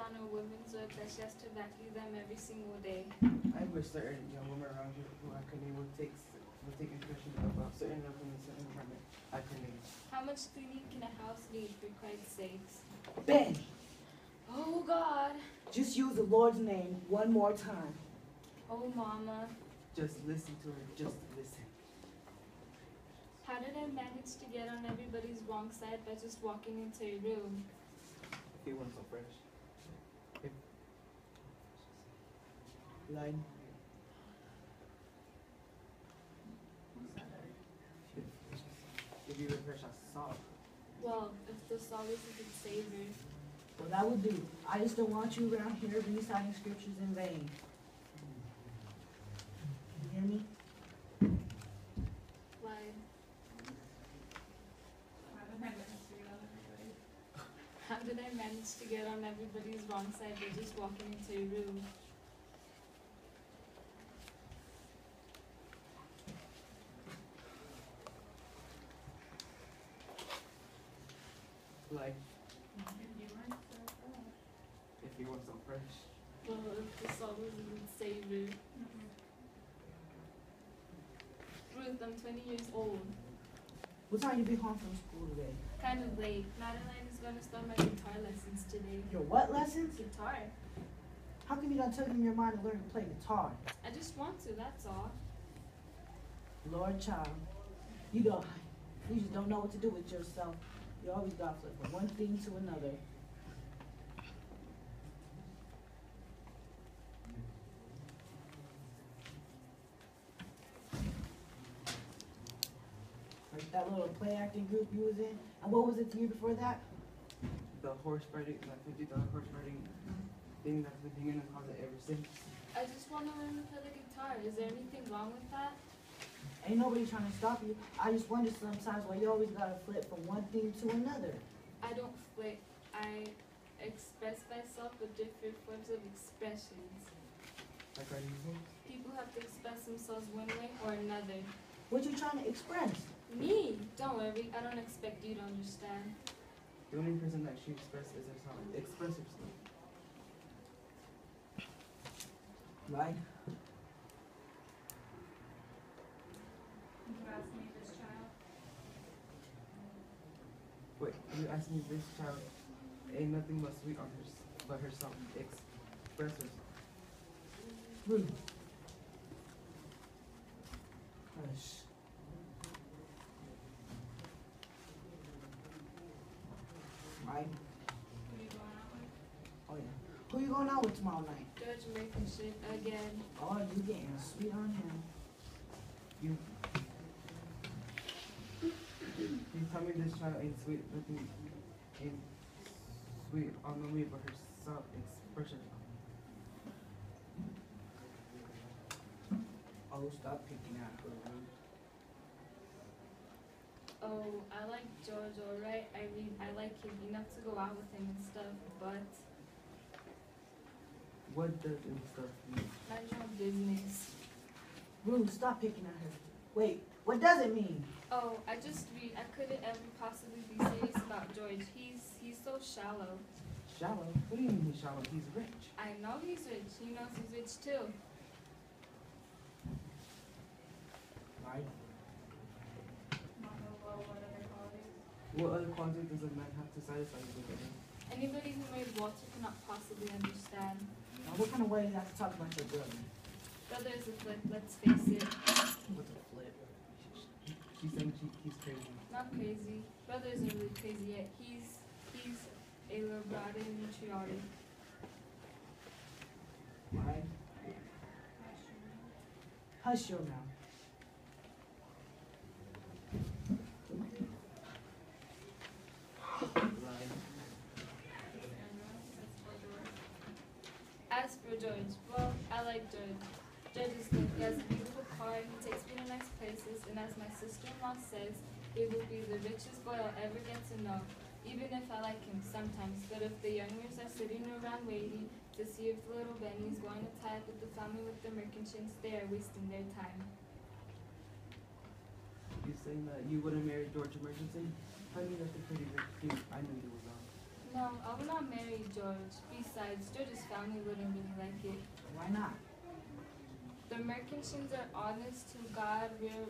on a woman's web that she has to vacuum them every single day. I wish certain young women around here who I can name would take impression about certain of them in certain environment I can name. How much cleaning can a house need, for Christ's sakes? Ben, Oh, God. just use the Lord's name one more time. Oh, Mama. Just listen to her, just listen. How did I manage to get on everybody's wrong side by just walking into a room? If you weren't so fresh. If, Line. if you were fresh as salt. Well, if the salt isn't savory. Well, that would do. I just don't want you around here reciting scriptures in vain. You hear me? Why? How did I manage to get on everybody's wrong side by just walking into a room? Like, if you weren't so fresh. Well, if the salt isn't savory. Ruth, I'm 20 years old. What time you be home from school today? Kind of late. Madeline is going to start my guitar lessons today. Your what lessons? Guitar. How come you don't take in your mind to learn to play guitar? I just want to, that's all. Lord child, you just don't know what to do with yourself. You always got to flip from one thing to another. Like that little play acting group you was in. And what was it the year before that? The horse riding, that $50 horse riding thing that's been hanging in the closet ever since. I just want to learn to play the guitar. Is there anything wrong with that? Ain't nobody trying to stop you. I just wonder sometimes why you always gotta flip from one thing to another. I don't flip. I express myself with different forms of expressions. Like our music. People have to express themselves one way or another. What you trying to express? Me? Don't worry. I don't expect you to understand. The only person that she expressed is herself. Express herself. Right? Wait, you asked me this child ain't nothing but sweet on her, but herself. Express herself. Ruth. Hush. Right? Oh yeah. Who you going out with tomorrow night? Judge making shit again. Oh, you getting sweet on him. You tell me this child ain't sweet, nothing ain't sweet on me but herself. Express herself. Oh, stop picking at her, Ruth. Oh, I like George, alright? I mean, I like him enough to go out with him and stuff, but What does and stuff mean? mind your own business. Ruth, stop picking at her. Wait, what does it mean? Oh, I couldn't ever possibly be serious about George. He's so shallow. Shallow? What do you mean he's shallow? He's rich. I know he's rich. He knows he's rich too. Right? What other quality does a man have to satisfy you with it? Anybody who made Walter cannot possibly understand. Now, what kind of way do you have to talk about your brother? Brother is a flip, let's face it. What's a flip? She's saying he's crazy. Not crazy. Brother isn't really crazy yet. He's a liberated and patriotic. Right? Hush your mouth. As for George, well, I like George. George is good. He has a beautiful car, he takes me to nice places, and as my sister-in-law says, he will be the richest boy I'll ever get to know, even if I like him sometimes. But if the youngers are sitting around waiting to see if little Benny's going to tie up with the family with the Merkinchins, they are wasting their time. You saying that you wouldn't marry George Emergency? Honey, that's a pretty rich dude. I knew you was wrong. No, I will not marry George. Besides, George's family wouldn't really like it. Why not? The Americans are honest to God, real,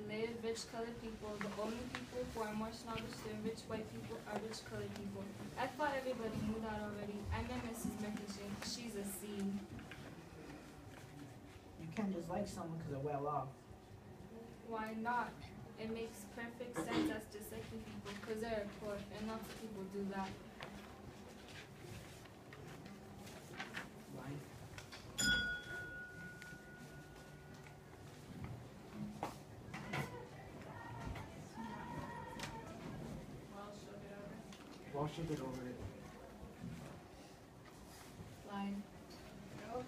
live rich colored people. The only people who are more snobbish than rich white people are rich colored people. I thought everybody knew that already. I met Mrs. Merkinson. She's a C. You can't just like someone because they're well off. Why not? It makes perfect sense as just liking people because they're poor and lots of people do that. Why? Well, she'll get over it. Line. Get over it.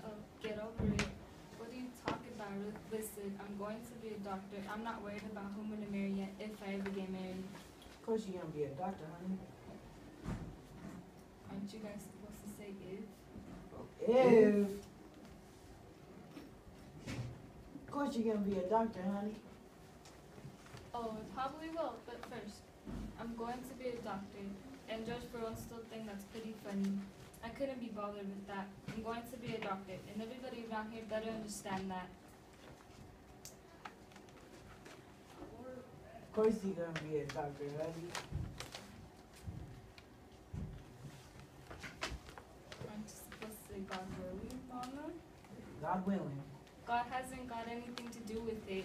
Oh, get over it. What are you talking about? Listen, I'm going to be a doctor. I'm not worried about who I'm going to marry yet if I ever get married. Of course you're gonna be a doctor, honey. Aren't you guys supposed to say if? If. Of course you're gonna be a doctor, honey. Oh, it probably will, but first, I'm going to be a doctor. And George for one still think that's pretty funny. I couldn't be bothered with that. I'm going to be a doctor, and everybody around here better understand that. Of course you're gonna be a doctor, honey. Aren't you supposed to say God willing, Mama? God willing. God hasn't got anything to do with it.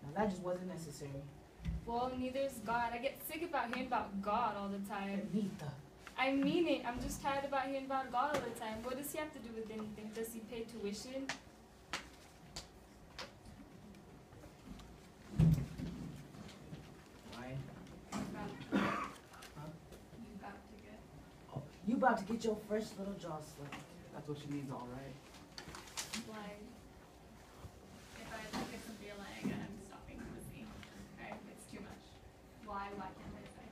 Now that just wasn't necessary. Well, neither is God. I get sick about hearing about God all the time. Anita. I mean it. I'm just tired about hearing about God all the time. What does he have to do with anything? Does he pay tuition? Why? Huh? You got to get. Oh, you about to get your fresh little jaw slicked. That's what she needs, all right. Why? If I fix a feeling, I'm stopping pussy. Okay, it's too much. Why can't I say?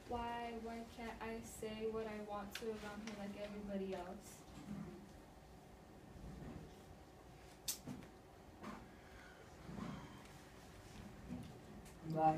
Why can't I say what I want to around here like everybody else? Why?